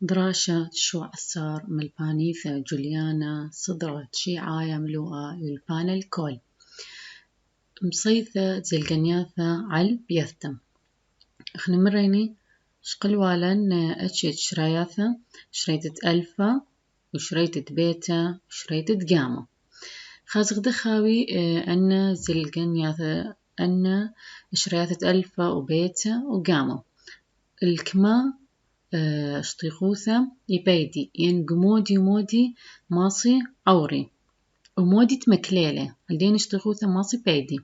دراشة شو عصار ملبانيثة جوليانا صدرت شيعاية ملوءة للبانا الكل مصيثة زلقنياثة عال بيثتم اخني مريني شقلوالن اتشت شراياثة شريتة ألفا وشريتة بيتا وشريتة جاما خازق دخاوي أن زلقنياثة أن شرياثة ألفا وبيتا وجاما الكما اشتيخوثة يبيدي ين مودي ماصي عوري ومودي تمكليلة الدين اشتيخوثة ماصي بيدي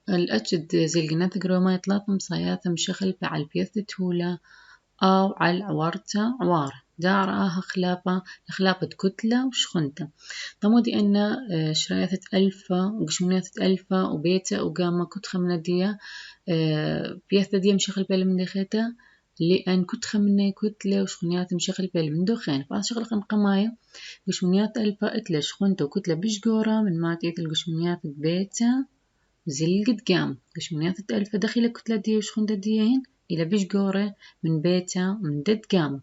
الأجد زلقنات قروما يطلعتم صياثة مشخل على البيثة تهولة أو على العوارتة عوار دار خلابة كتلة وشخنتة طمودي أن شرايثة ألفا وقشمونيثة ألفا وبيتا وقاما كنت خمنا ديا بيثة ديا مشخل بالي من دخيتا لأن كنت خمني كتلة وشخنيات مشغل بالي من دوخين بعد شغل قماية قشمونيات ألفا إتلا شخنتة وكتلة بشجورة من ما تيت القشمونيات بيتا زلقت قام قشمونيات ألفا دخيلة كتلة دي وشخنتة ديين إلى بشجورة من بيتا من دد قام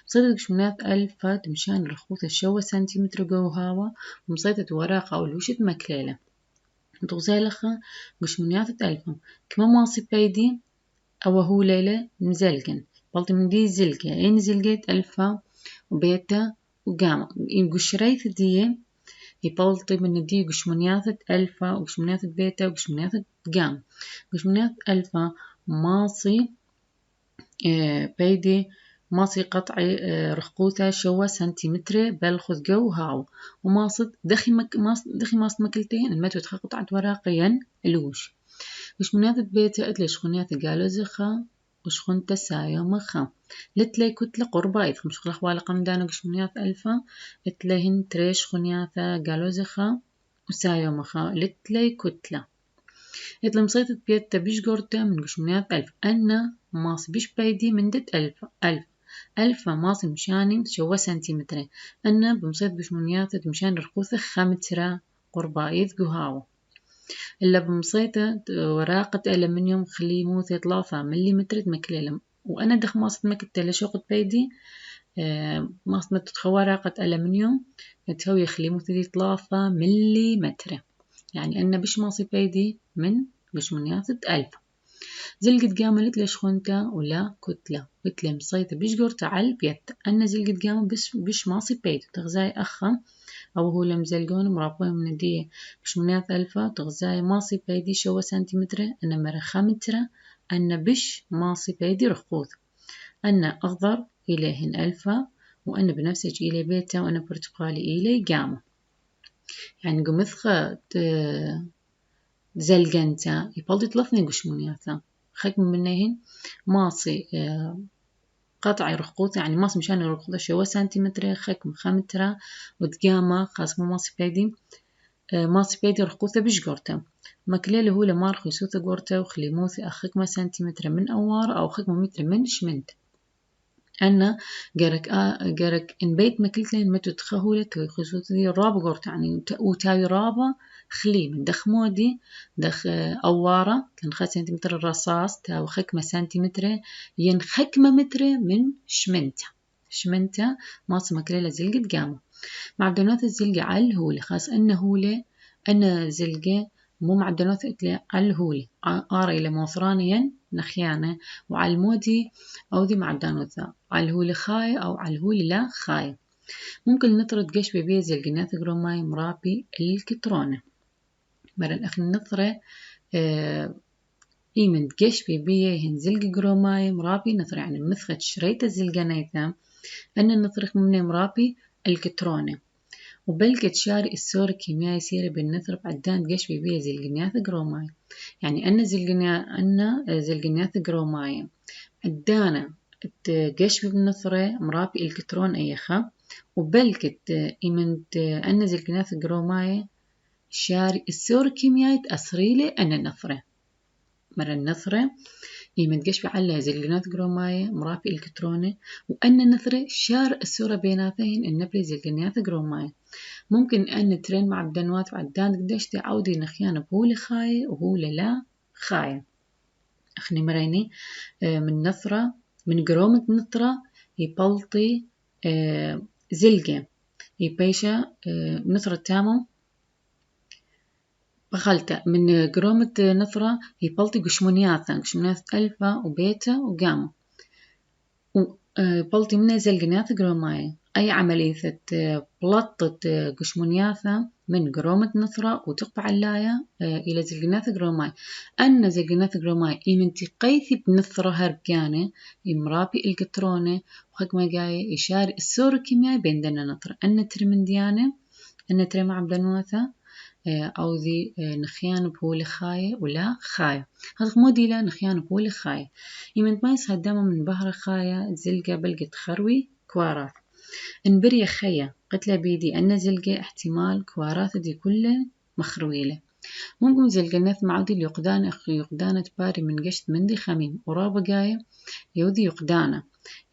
مصيدة قشمونيات ألفا تمشان رخوثة شوى سنتيمتر جوهاوة ومصيدة ورقة أو الوشة مكليلة تغزالخة قشمونيات ألفا كما ماصي بيدي أو هو ليلة مزلقن بلطي من دي زلقة إن زلقت ألفا وبيتا وجاما قشريث دي يبلطي من دي قشمونيات ألفا وقشمونيات بيتا وقشمونيات جاما قشمونيات ألفا ماصي بيدي ماصي قطعي رخقوثة شوى سنتيمتر بالخذ جو هاو وماصد دخي ماصد مكلتين المتو قطعة ورقيا الوش قشمونيات بيتا اتلي شخونيات قالوا زخا وشخونتا سايا مخا لتلي كتلة قربا يدخم شخل أخوالي قمدانا قشمونيات ألفا اتليهن تريش خونياتا قالوا زخا وسايا مخا لتلي كتلة اتلي مصيطة بيتا بيش قرتا من قشمونيات ألف أنا ماصي بيش بيدي من دت ألفا ماصي مشاني شوى سنتيمترين أنا بمصيط قشمونيات مشان رخوثة خمترة قربا يذقو هاو إلا بمصيطة وراقة ألمنيوم خليموثة 3 مليمتر مكليلم وأنا دخ ماصت مكتة لشوقت بيدي ماصت متتخوى وراقة ألمنيوم تهوي خليموثة دي 3 مليمتر يعني أنا بش ماصي بيدي من قشمونيات ألف زلقت قامة ليش خونتا ولا كتلة كتلة مصيطة بيش قرطة على البيت أنا زلقت قامة بش ماصي بيدي تغزاي أخا أو هو لمزلقون مرابوين من دي قشمونيات ألفا تغزاي ماصي بيدي شوى سنتيمتر أنا مرخا مترة أنا بش ماصي بيدي رخوث أنا أخضر إليهن ألفا وأنا بنفسج إلي بيتا وأنا برتقالي إلي قامة يعني قمثخة زلقنتا يبالدي 3 قشمونياتا خك منهن ماصي قطعي رخوثة يعني ماصي مشان رخوثة شوى سنتيمتر خك مخمترة وتقامة خاص ماصي بيدي رخوثة بش قرتا مكليل هو لمار خيسوثة قرتا وخليموثي أخك ما سنتيمتر من أوار أو خك متر من شمنت أنا جرك إن بيت مكلتين متو تخهولت خيسوثة دي رابة قرتا يعني وتاي رابة خلي من دخ مودي دخ أوارة كان 5 سنتيمتر الرصاص تاو خكمة سنتيمتر ين خكمة متر من شمنتا ماص مكليلة زلقة قامة معدنات الزلقة على الهولة خاص أنه هولة أنا زلقة مو معدنات إتلي على الهولة آري إلى موثرانيا نخيانة وعلى المودي أو ذي معدنات على الهولة خاية أو على الهولة لا خاية ممكن نطرد قش ببيه زلقنات قروماي مرابي الكترونة مرة الأخ النطرة إيمن قش ببيه هنزلق قروماي مرابي نطرة يعني مثخة شريطة زلقنايتا أن النطرخ من مرابي الكترونة وبلقت شاري السور الكيميائي يصير بالنثر بعدان قش ببيه زلقنيات قروماي يعني أن زلقنيات قروماي عدانا قش بالنثرة مرابي الكترون أيخا وبلقت إيمنت أن زلقنيات قروماي شاري السور الكيميائي تأثريلي أن النثرة مرة النثرة يمدقش بعلها زلقنات قروماية مرافق الكتروني وأن النثرة شار السورة بيناتهن النبري زلقنات قروماية ممكن أن ترين مع الدنوات وعدان قديش تعودي نخيانة بهولي خاية وهولي لا خاية أخني مريني من نثرة من قرومة نثرة يبلطي زلقة يبيشة نثرة تامو بخلته من قرومة نثرة يبلطي قشمونيات ألفا وبيتا وجاما وبلطي منه زلقناث قروماي أي عملية بلطت قشمونياثا من قرومة نثرة وتقبع اللاية إلى زلقناث قروماي أن زلقناث قروماي إيمنتي قيثي بنثرة هربيانة يمرابي الكترونة وخك ما جاي يشاري السور الكيميائي بين دنا نثرة أن ترمنديانة أن ترمى عبدنوثا أو ذي نخيان بهول خاية ولا خاية هذا موديلا نخيان بهول خاية يمن ما يصدم من بهر خاية زلقة بلقت خروي كوارات انبري خية قتل بيدي أن زلقة احتمال كوارات دي كله مخرويلة ممكن زلقة نث معودي اليقدان أخي يقدانة باري من قشت مندي خميم ورابة جاية يودي يقدانة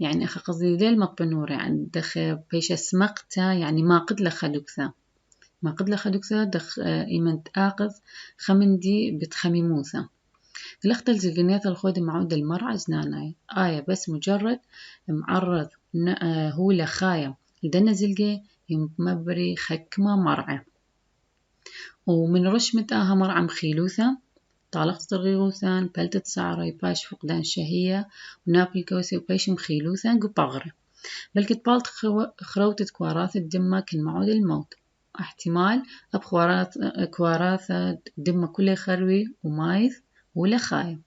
يعني أخي قصدي ذي المطبنورة يعني دخ بيش اسمقتا يعني ما قد لخدوكثا ما قد لخدوكثا دخ إيمن تآقذ خمندي بتخميموثا لختل زلقنيات الخود معود المرعى زناناي بس مجرد معرض هو لخاية لدنا زلقة يمبري خكمة مرعى ومن رشمة مرعى مخيلوثا طالق صغيروثان بلتت سعرة يباش فقدان شهية ونابل كوسي وباش مخيلوثان قبغرة بلكت بالت خروتت كواراث الدمة كن معود الموت احتمال كواراث دمة كله خروي ومايث ولا خاية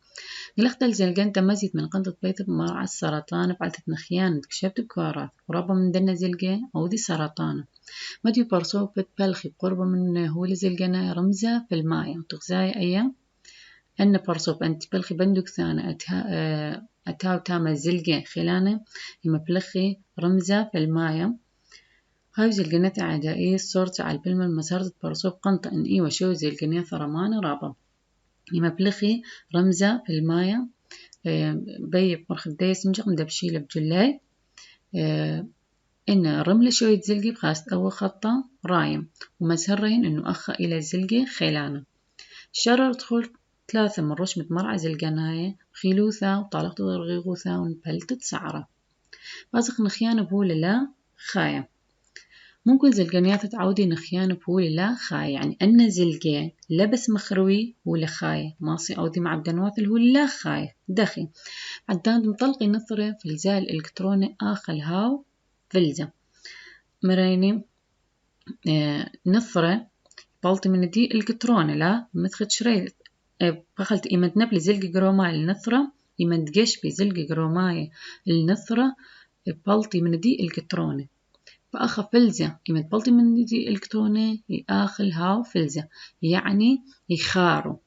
نلختل زلقان تمزيت من قنطة بيت مرعى السرطان بعتت نخيان كشبت بكواراث وربا من دنا زلقة أو دي سرطانة ما دي برصوبة بلخي بقربة من هو لزلقنا رمزة في الماية وتغزاي أيام أن برصوب أنت بلخي بندق ثانة أتاو تاما زلقة خلانة يما بلخي رمزة في الماية هاي زلقنات عدائية صورت على البلمة المسارة برصوب قنطة إن إيوة شو زلقنات ثرمانة رابا يما بلخي رمزة في الماية بيب مرخد دايس نجق مدبشيلة بجلاي إن رمل شوية زلقي بخاست أول خطة رايم ومسهرين إنه أخ إلى زلقي خيلانة شرر دخول 3 من رشمة مرعى زلقناية خيلوثا وطالقت ضرغيغوثا ونبلتت سعرة بازق نخيان بهول لا خاية ممكن زلقنيات تعودي نخيان بهول لا خاية يعني أن زلقي لبس مخروي ولا خاية ماصي أودي مع بدنوات هو لا خاية دخي عدان مطلقي نثرة في الزال الإلكتروني آخل هاو فلزة مريني نثرة بلطي من دي إلكتروني لا مثخت شريط بخلت إيمت نبلي زلقي جروماي النثرة إيمت جيش بزلقي جروماي النثرة بلطي من دي إلكتروني فأخا فلزة إيمت بلطي من دي إلكتروني يآخل هاو فلزة يعني يخارو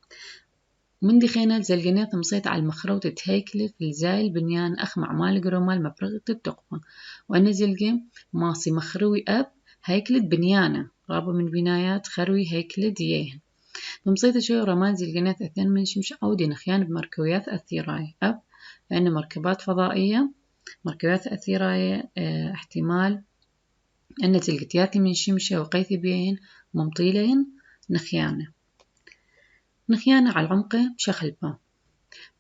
من دي خينات زلقنات مصيت على المخروطة تهيكلة في الزايل بنيان أخ معمال جرومال مبرغة التقفة وأنا زلقة ماصي مخروي أب هيكلة بنيانة رابة من بنايات خروي هيكلة ديهن بمصيت شوي رمان زلقنات أثنين من شمش عودي نخيان بمركويات أثيراي أب لأن مركبات فضائية مركبات أثيراي احتمال أن زلقتياتي من شمشة وقيثي بيهن ممطيلين نخيانة على العمق بشخلبة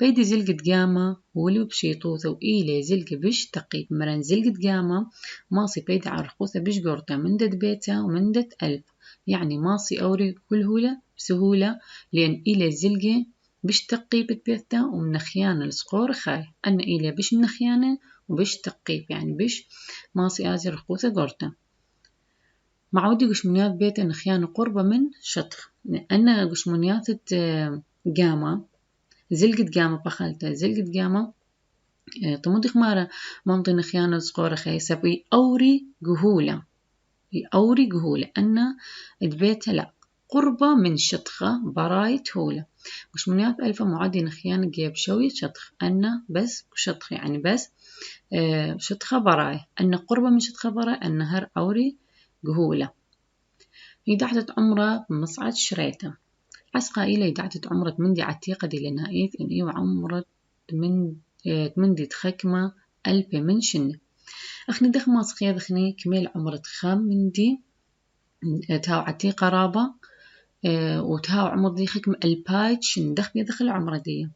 بيدي زلقة جامة ولو بشيطوثة وإيلي زلقة بش تقيب مرن زلقة جامة ماصي بيدي على رخوثة بش قرطة من دد بيتا ومن دد ألف يعني ماصي أوري كلهولة بسهولة لأن إيلي زلقة بش تقيب بيتا ومن خيانة الصقور خاي أن إيلي بش من خيانة وبش تقيب يعني بش ماصي آزي رخوثة قرطة معودي قشمونيات بيت نخيان قربة من شطخ أن قشمونيات جامة زلقة جامة بخلتها زلقة جامة طمودي خمارة ممضي نخيان الصقورة خيسة أوري جهولة أن البيت لا قربة من شطخة براي تهولة قشمونيات ألفة معودي نخيان جيب شوية شطخ أن بس شطخ يعني بس شطخة براي أن قربة من شطخة براي أن هر أوري جهولة يدعتت عمره بمصعد شريته عسقا إلى يدعتت عمرة مندي عتيقة دي لنهايث إن إيو عمرة مندي تخكمة ألبي من شنة أخني دخما سخيا دخني كميل عمرة خام مندي تاو عتيقة رابا وتاو عمر دي خكم البايت شن دخني دخل عمرة دي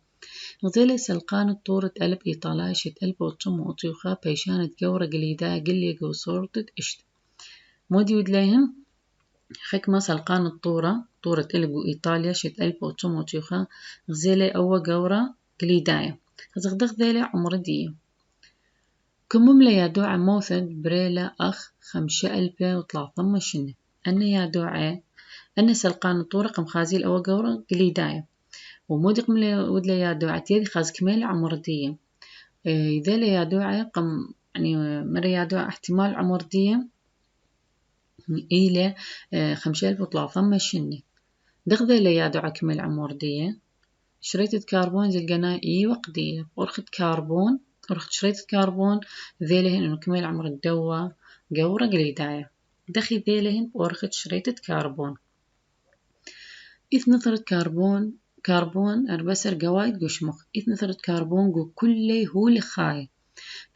غزيلة سلقان الطورة ألب إيطالاي شت ألب وطشم وطيوخا بيشانت جورة قليدا قلي جو صورتت إشت مودي ودليهم حكمة سلقان الطورة طورة ألب وإيطاليا شت ألب وطشم وطيوخا غزيلة أو جورة قليدايا غزغدغ ذيلة عمر دي كمم يا دوعة موثد بريلا أخ 5013 أنا يا دوعة أنا سلقان الطورة قم خازيل أو جورة قليدايا ومودق من ودلا يا دوعة تيدي خاز كمال عمردية إذا لا يا دوعة قم يعني مرة يا دوعة احتمال عمردية إلى 5300 دغذا لا يا دوعة كمال عمردية شريطة كربون زلقنا وقدية ورخت كربون ورخت شريطة كربون ذيلهن إنه كمال عمر الدوا جورة قليداية دخي ذيلهن ورخت شريطة كربون إذ نثرة كربون أربسر قوايد قشمخ إذ نثرة كربون جو كله هو لخاي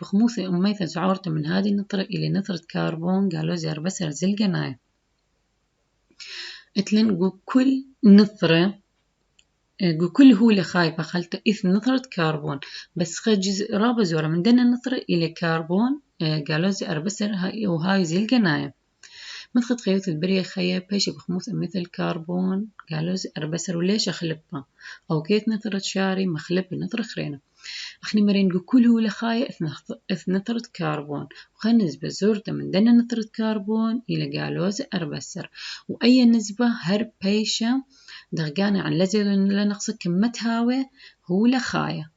بخموثة أميثة زعورته من هذه النثرة إلى نثرة كربون قالوا زي أربسر زلقناي إتلن جو كل نثرة جو كل هو لخاي بخلته إذ نثرة كربون بس خجز رابع زورة من دنا النثرة إلى كربون قالوا زي أربسر وهاي زلقناي مدخد خيوط البرية خيا بيش بخموث مثل كربون قالوز أربسر وليش أخلبها أو كيت نثرة شاري مخلب بنثرة خرينة أخني مرين كله لخايا نثرة كربون وخا نسبة زورته من دنا نثرة كربون إلى قالوز أربسر وأي نسبة هر بيشة دغقانة عن لزي لنقص كمتهاوي هو لخايا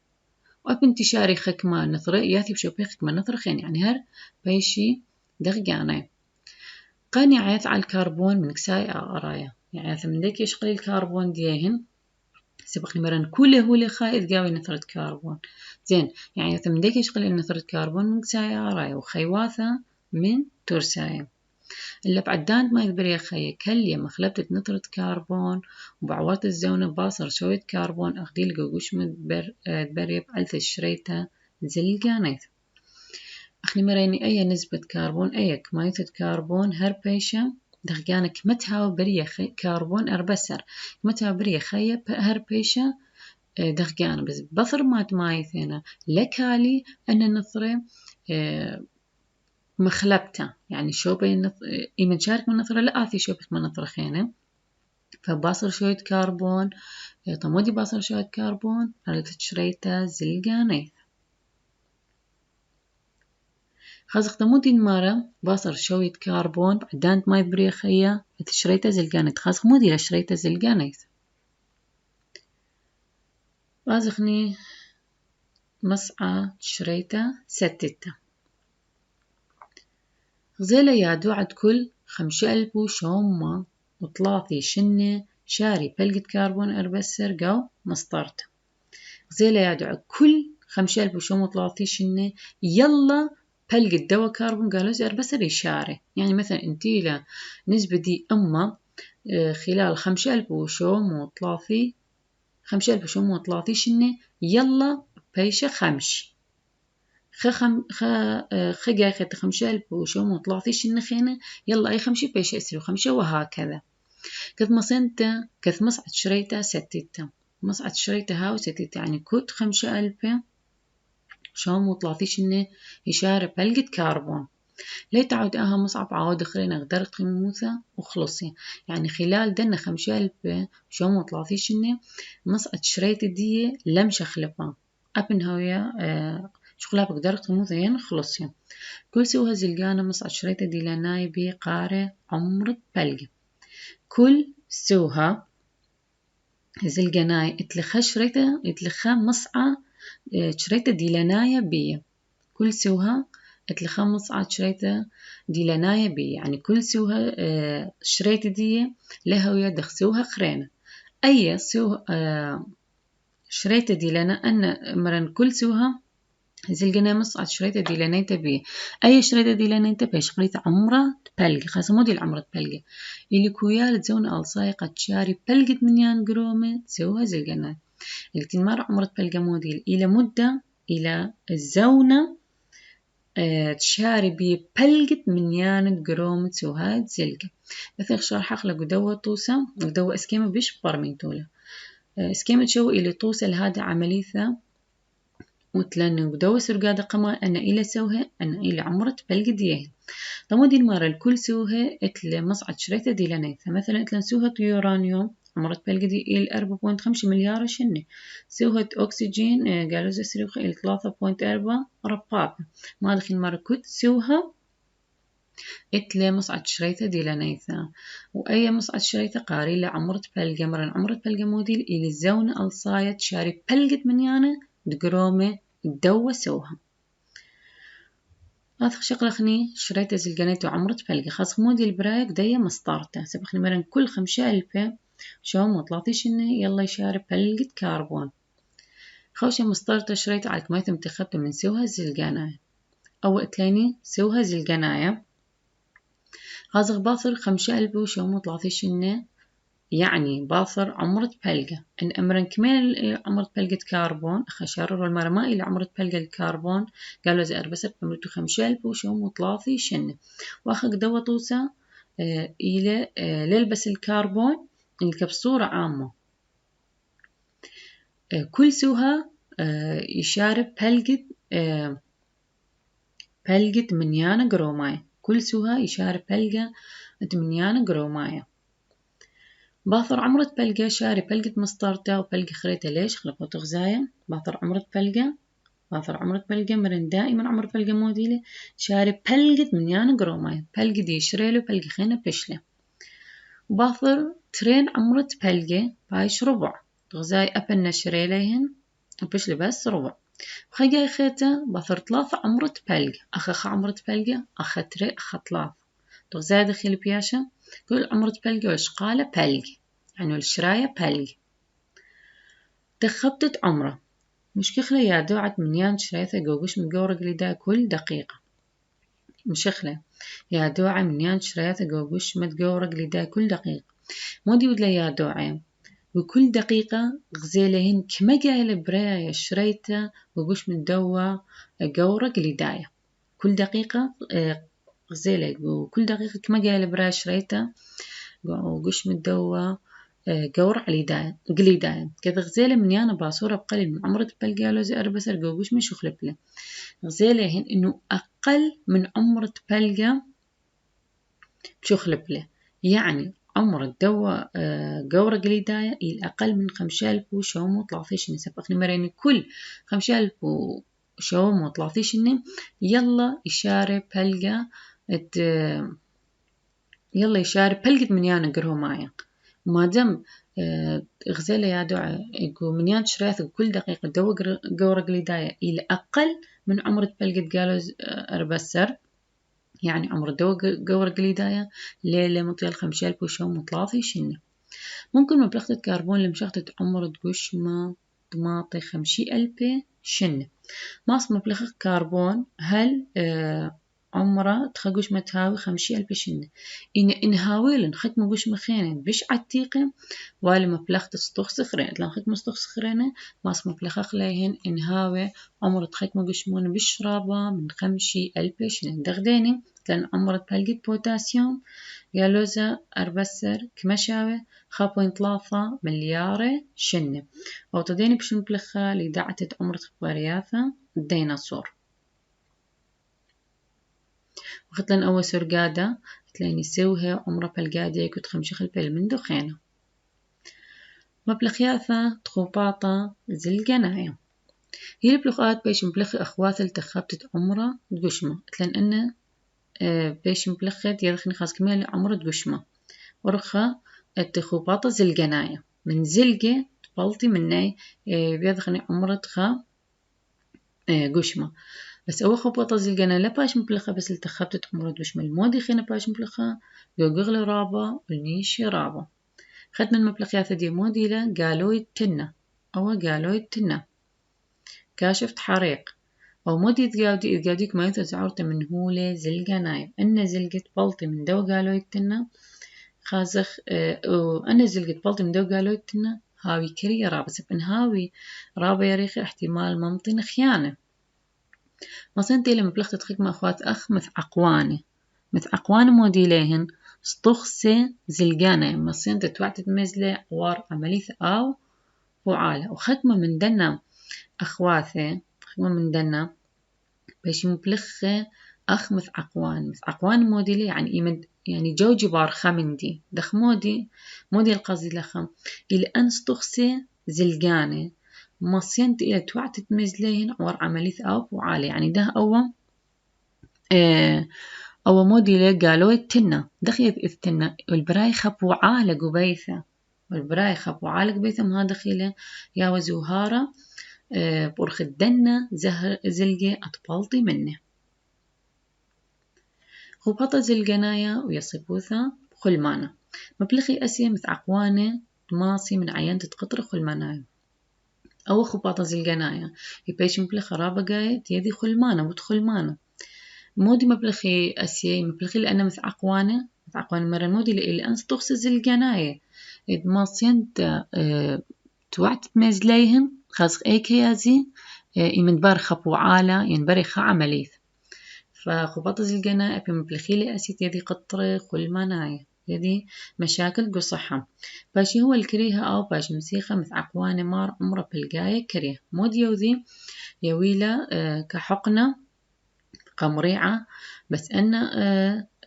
وأبنتي شاري خكما نثرة ياثي بشوبي خكما نثرة خين يعني هر بيشي دغقانة قاني عيث على الكربون من كساي أرايا يعني من ديك يشغل الكربون ديهن سبق مرن كله هو اللي خايد قاوي نثرة كربون زين يعني من ديك يشغل نثرة كربون من كساي أرايا وخيواثة من ترسايا إلا بعدان ما يدبر يا خي كلية مخلبتة نثرة كربون وبعوات الزونة باصر شوية كربون أخديل قوش مدبريب ألث الشريطة زلقانيث أخني مريني أي نسبة كربون أي كمية كربون هر بيشة دغقانا كمتها بريا كربون أربسر كمتها بريا خيب هر بيشة دغقانا بس بثر ما تمايثينا لكالي أن نثرة مخلبته يعني شو بين إيمن شارك من نثرة لا آثي شو من نثرة خينة فباصر شوية كربون طمودي باصر شوية كربون على تشريته زلقانيث خازق تمودين مارا باصر شوية كربون بعدان ما يبري خيا تشريته زلقانيت خازق مودي لشريته زلقانيت بازخني مسعى شريته ستته غزيلة يا دوعد كل 5030 شاري بلقة كربون أربسر قو مسطرته غزيلة يا دوعد كل 5030 يلا بلقة دوا كربون قالوا زي أربسر يشاري يعني مثلا انتي لا نسبة دي أما خلال 5030 يلا بيشة 5 خجا خت 5030 خينة يلا أي 5 بيشة 5 وهكذا كذ مصنت كذ مصعد شريته ستته مصعد شريته هاو ستته يعني كنت 5030 يشارب بلقة كربون لي تعود أها مصعب عود خرين أقدر قيموثة وخلصي يعني خلال دنا 5030 مصعد شريته دي لم شخلبها أبن هويا شغلها بقدر قيموثة ين خلصي كل سوها زلقانة مصعد شريته دي لناي بي قارة عمر بلقة كل سوها زلقناي اتلخا شريته اتلخا مصعى شريته دي لنايا بي كل سوها اتلخا مصعى شريته دي لنايا بي يعني كل سوها شريته دي لها ويدخ سوها خرينة أي سوها شريته دي لنا أن مرن كل سوها زلقنا مصعد شريته دي لنايتا بي أي شريته دي لنايتا بي شغليت عمرة تبلقي خاصة مودي العمرة تبلقي اللي كويال تزون ألصايقة تشاري بلقت منيان قرومة تسوها زلقنا اللي تنمر عمرة تبلقى مودي إلى مدة إلى الزونة تشاري بي بلقت منيان قرومة تسوها زلقة مثل شرح أخلق ودوة طوسة ودوة أسكيمة بيش برمين طولة سكيمة شو إلي توصل هذا عملية وتلن بدو سرقادة قما أنا إلى سوها أنا إلى عمرت بلقديه طمو دي المرة الكل سوها إتل مصعد شريطة دي لنيثة مثلا إتلن سوها يورانيوم عمرت بلقدي إلى 4.5 مليار شنة سوها أكسجين قالوا زسريخ إلى 3.4 رباب ما دخل مرة كت سوها إتلي مصعد شريطة دي لنيثة وأي مصعد شريطة قاري لعمرت بلقى مرن عمرت بلقى موديل إلى الزونة الصايد شاري بلقت من يانا دقرومة الدوة سوها آخر شغلخني شريطة زلقانيت وعمرت بلقى خاص موديل برايك ديا مسطارته سبخني مرن كل 5000 شو مطلعتيش إنه يلا يشاري بلقت كربون خوشة مسطارته شريطة على كمية متخبته من سوها زلقاناية أو إتليني سوها زلقاناية هذا باصر 5000 وشو مطلعتيش إنه يعني باصر عمرت بلقة إن أمرن كمال عمرت بلقة كربون خشارر المرة ما إلى عمرت بلقة الكربون قالوا زي أربسة بمرتو 5000 وشو مطلعتي شنة وأخذ دوا توسا إلى للبس الكربون الكبصورة عامة كل سوها يشارب بلقة منيانا جروماية كل سوها يشارب بلقة منيانا جروماية باثر عمرت بلقة شاري بلقة مسطرته وبلقة خريطة ليش خلقوا تغزاية باثر عمرت بلقة مرن دائما عمرت بلقة موديلة شاري بلقة منيانا جروماية بلقة دي شريله بلقة خينة بشله وباثر ترين عمرت بلقة بايش ربع تغزاي أبنا شريليهن وبشله بس ربع وخيجاي خيته باثر 3 عمرت بلقة أخ عمرت بلقة أخ تري أخ 3 تغزاي دخيل بياشا كل عمرت بلقة وشقالة بلقة يعني الشراية بلقة تخبطت عمره مش كخلة يا دوعت منيان شرايثة جوجش متجورق لدا كل دقيقة مش كخلة يا دوعة منيان شرايثة جوجش متجورق لدا كل دقيقة مودي ودلا يا دوعة وكل دقيقة غزيلهن كما جاهل برايا شريته جوجش متدوا جورق لدايا كل دقيقة غزيلة وكل دقيقة كما جاهل برايا شريته وقش متدوا جور على قليدايا كذا غزالة من يانا باصورة بقليل من عمرت بلقى زي أربسر جوجش مش خلب له غزالة هن إنه أقل من عمرت بلقى شو خلب له يعني عمرت دوا جورة قليدايا إلى أقل من 5000 وشوم وطلعتيش نسب أخني مريني كل 5000 وشوم وطلعتيش يلا يشارب بلقى يلا يشارب بلقى من يانا قرهو معي ما دام غزالة يا دعاء يقول من يان شريث كل دقيقة دوا جورة قليداية إلى أقل من عمر بلقت قالوا أربسر يعني عمر دوا جورة قليداية ليلة مطيال 5000 وشو مطلاطي شنة ممكن مبلغة كربون لمشغلة عمر تقوش ما طماطي 50,000 شنة ماس مبلغة كربون هل عمره تخجوش متهاوي 50,000 شنة إن هاويلن خك مجوش مخينة بش عتيقة ولا مبلغ تستخ سخرين لان خك مستخ سخرينة ماس مبلغ خليهن إن هاوي عمره تخك مجوش مون بشرابة من 50,000 شنة دغديني لان عمره بلقت بوتاسيوم يالوزا أربسر كمشاوي 3 مليار شنة أو تديني بش مبلغها لدعتت عمرة خبارياثة الديناصور وختلن أول سرقادة تلاقيني سوها عمره بالقادة كنت 5 من دخانة مبلغياثة تخوباطة زلقناية هي البلغات بيش مبلغ أخوات التخبتت عمره تقشمة تلان أنه بيش مبلغت يدخني خاص كمال عمره تقشمة ورخة التخوباطة زلقناية من زلقة تبلطي مني بيدخني عمره تخا قشمة بس أول خبطة زلقنا لا باش مبلخة بس التخبتت عمرت وش من المودي خينا باش مبلخة يوغغل رابا والنيشي رابا خدنا المبلخيات دي موديلة قالوا يتنا أو قالوا يتنا كاشفت حريق أو مودي تقاوديك ما يتزعرت من هولة زلقناي أن زلقت بلطي من دو قالوا يتنا خازخ أن زلقت بلطي من دو قالوا يتنا هاوي كريه رابا سبن هاوي رابا يا ريخي احتمال ممطن خيانة مصنتي لما بلغت تخيك أخوات أخ مث عقواني موديليهن سطخسي زلقانة مصنت توعتت مزلة عوار عمليث أو وعالة وخكمة من دنا أخواثة خكمة من دنا باش مبلخة أخ مثعقوان موديلي يعني إيمد يعني جوجي بار خمندي دخ مودي القصدي لخم إلى أنس تخسي زلقانة مصينت إلى توعت تمزلين عور عملية أو وعالي يعني ده أو موديلي قالوا التنة دخيت التنة والبراي خبوعة لقبيثة والبراي خبوعة لقبيثة ما دخيلة يا وزوهارة برخ الدنة زلقة أطبالطي منه خبطة زلقنايا ويصيبوثا خلمانة مبلغي أسيا مثعقوانة ماصي من عيان تتقطر خلمانايا أو خبطة زلقنايا يبيش مبلغ خرابة قاية يدي خلمانة وتخلمانة مودي مبلغي أسيا مبلغي لأنه مثعقوانة مرة مودي اللي أنس تخص زلقنايا ماصيان توعت مزليهن خاص أي كيازي يمن بار خبو عالة ينبري خا عمليث فخبط زلقنا أبي مبلخيلي أسيت يدي قطرة كل مناية يدي مشاكل قصحة باشي هو الكريهة أو باش مسيخة مثعقوانة مار عمره بالقاية كريه مود يوذي يويلة كحقنة قمريعة بس أن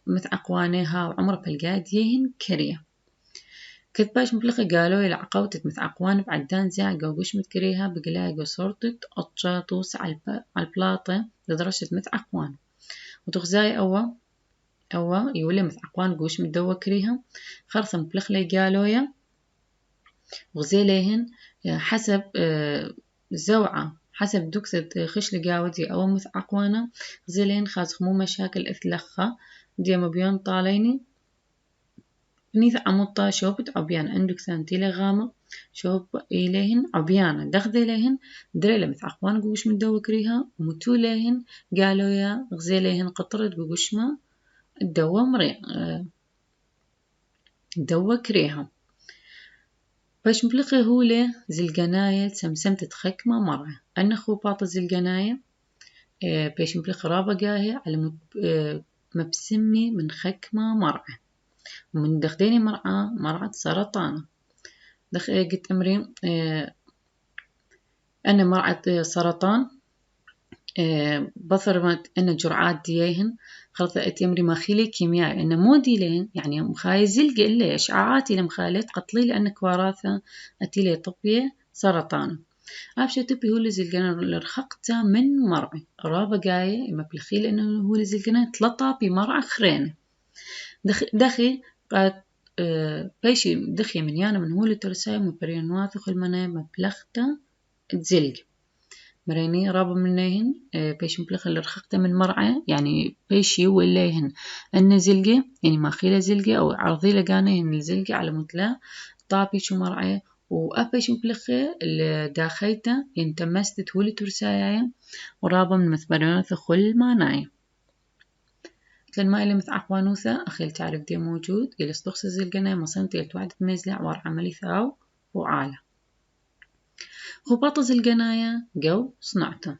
مثعقوانها وعمره بالقاية ديهن كريه كنت باش مبلغي قالوا إلى عقوتت مثعقوان بعدان زاعقة وقش متكريها بقلاقة صورتت أطشا توس على البلاطة لدرجة مثعقوان وتغزاي أوا يولي مثعقوان قوش متدوى كريها خرصة مبلغلي قالوا وغزيليهن حسب زوعة حسب دوكسة خش لقاودي أو مثعقوانة غزيليهن خاص مو مشاكل إثلخة دي مبيون طاليني نيث عمطة شوبت عبيان عندك سانتي لغامة شوب إليهن عبيانة دخذ إليهن دريلة مثعقوان قوش متدوى كريها ومتو ليهن قالوا يا غزيليهن قطرت قوش ما الدوا مريع الدوا كريها باش مبلغي هولي زلقناية سمسمت تخكمة مرة أنا خوباط زلقناية باش مبلغي رابا قاهي على مبسمي من خكمة مرة ومن دخديني مرعى سرطانة قلت أمري أنا مرعى سرطان بثرمت أن جرعات ديهن خلطة أتيمري ماخيلي كيميائي أنا مودي لين يعني مخاي زلقي إلا إشعاعاتي لمخاليت قتلي لأن كواراثة أتيلي طبية سرطان عابشة تبي هو اللي زلقنا لرخقته من مرعي رابا قاية إما بلخي لأنه هو اللي زلقنا تلطى بمرعى خرين دخي قد بيشي دخي من يانا من هو اللي ترساي مبرينوات وخلمنا مبلغته تزلق مريني رابا منهن بيش مبلغ اللي رخقته من مرعى يعني بيشي وليهن أن زلقة يعني ما خيلة زلقة أو عرضي لقانهن الزلقة على متلا طابي شو مرعى وأبيش مبلغ اللي داخيته ينتمست هو اللي ترساي ورابا من مثبرينوات خل ما ناي مثل ما إلي مثعقوانوثة أخيل تعرف دي موجود إلي استخص زلقنا مصنتي التوعد مزلع وار عملي ثاو وعالة خباطة زلقنايا جو صنعته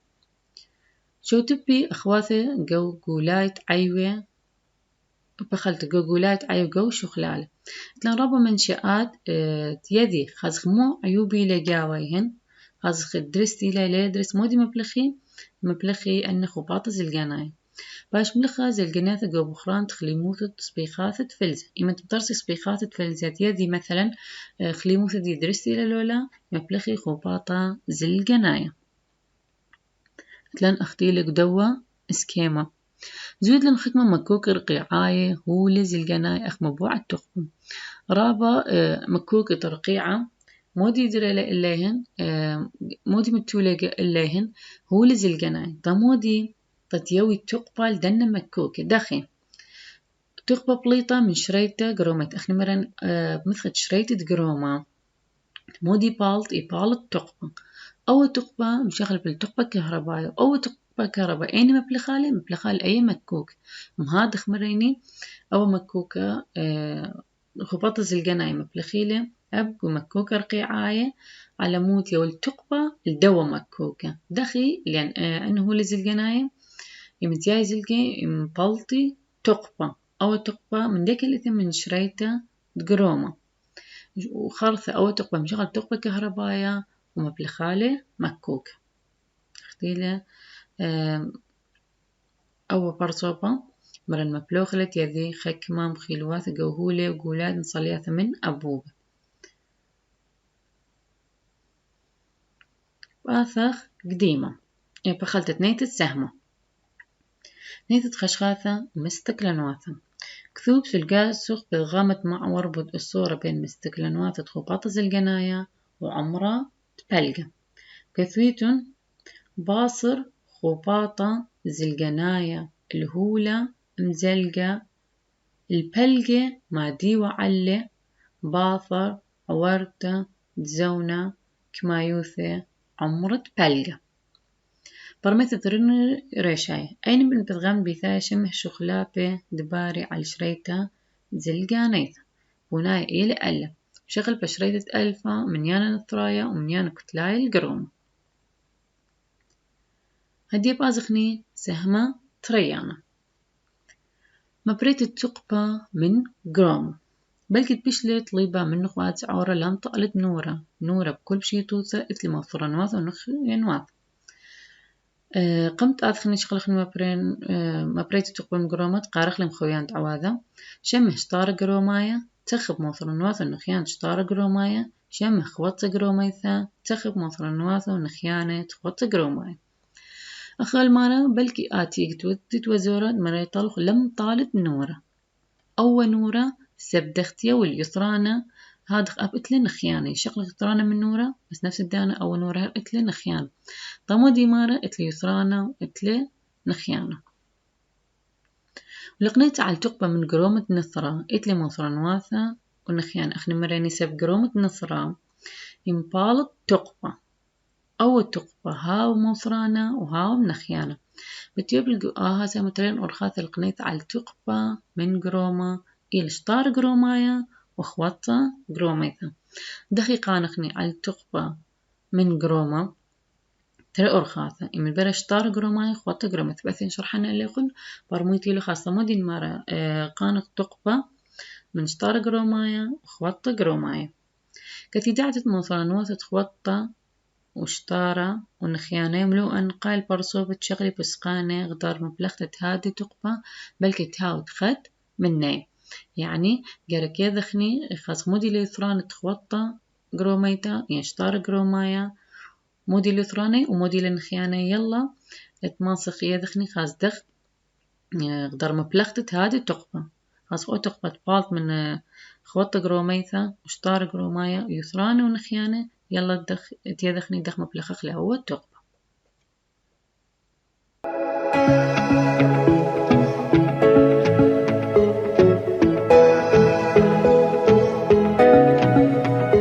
شو تبي أخواثي جو قولايت عيوة بخلت جو قولايت عيوة جو شخلالة تلان رابا منشآت تيدي خازخ مو عيوبي لقاويهن خازخ درستي لا درس مودي مبلخي أن خباطة زلقنايا باش ملخا زلقناثة جو بخران تخليموثة سبيخاثة فلزة إما تبترسي سبيخاثة فلزات يدي مثلا خليموثة دي درستي لولا مبلخي خباطة زلقنايا تلان أختيلك دوا اسكيما زود لن خكمة مكوك رقيعاية هو لزلقنايا أخ مبوع التخم رابا مكوك ترقيعة مودي دريلا إليهن مودي متولق إليهن هو لزلقنايا مودي تيوي تقبل دنا مكوكة دخي تقبل بليطة من شريطة قرومة أخني مرن مثل شريطة قرومة مودي بالت إبالت تقبل أو تقبل مشغل بالتقبل كهربائي أو تقبل كهربائي أين مبلخالي أي مكوك مهاد خمريني أو مكوكة خبطة زلقناي مبلخيلة أبقو مكوكة رقيعاية على موت يول تقبل الدوا مكوكة دخي لأن أنه هو لزلقناي يمتياي زلقي مبلطي تقبة أو تقبة من ديك اللي من شريته تقرومة وخرثة أو تقبة مشغل تقبة كهرباية ومبلخالة مكوكة اختيلة أو برصوبة مرن مبلوخلة يذي خكمة مخيلوات جوهولة وقولات نصليات من أبوبة وآثخ قديمة بخلت نيت السهمة نيت خشخاثة مستكلنواثة كثوب سلقاء سوق بغامة معور بود الصورة بين مستكلنواثة تخوباطة زلقنايا وعمرة تبلقة كثويتن باصر خوباطة زلقنايا الهولة مزلقة البلقة ما دي وعلة باثر عورتة تزونة كمايوثة عمرة بلقة برمت ذرن ريشاي أين بنت غام بثاي شمه شخلابة دباري على شريتة زلقانيثة وناي إلى ألا شغل بشريتة ألفا من يانا نثرايا ومن يانا كتلاي القروم هدي بازخني سهمة تريانا ما بريت التقبة من قروم بلكت بشلة طليبة من نخوات عورة لان طقلت نورة بكل بشي توثة إثل ما فرنواث ونخينواث قمت أدخلني شغلخني ما بريت التقبة من قرومات قارخ لم خويان تعواذا شمه شطار قرومايا تخب موثرنواث ونخيان شطار قرومايا شمه خوات قرومايثا تخب موثرنواث ونخيانة خوات قرومايا أخال مارا بلكي آتيك تتوزورة مري طلخ لم طالت نورة أو نورة سبدختيا واليسرانة هاد أبتلي نخيانة شغل يسرانة من نورة بس نفس الدانة أو نورة أتلي نخيان طمو دي مارا أتلي يسرانة أتلي نخيانة ولقنيت على تقبة من قرومة نثرة أتلي مصرنواثة ونخيان أخني مريني سب قرومة نثرة يمبالط تقبة أو تقبة هاو مصرانة وهاو نخيانة بتيبلقوا هسا مثلا أرخاث القنيت على تقبة من قرومة إلى شطار قرومايا وخوطة قروميثا دقيقة نخني على تقبة من قرومة ترى أرخاثة من برا شطار قرومايا خوطة قروميثا بس شرحنا اللي يقول برميتي له خاصة مدين مرة قانق تقبة من شطار قرومايا وخوطة قرومايا كثي دعتت موصلنوثة خوطة وشطارة ونخيانة ملوءا قال برصوبة شغلي بسقانة غدار مبلغتة هادي تقبة بلكي تهاود خد مني يعني جارك يذخني خاص مودي ليثران تخوطة قروميتا يعني شطار قرومايا مودي ليثراني ومودي لنخيانة يلا اتماسخ يذخني خاص دخ غدار مبلغتة هادي تقبة خاص خو تقبة بالط من خوطة قروميتا وشطار قرومايا يثراني ونخيانة يلا تيذخني دخ مبلغ أخلي هو التقبة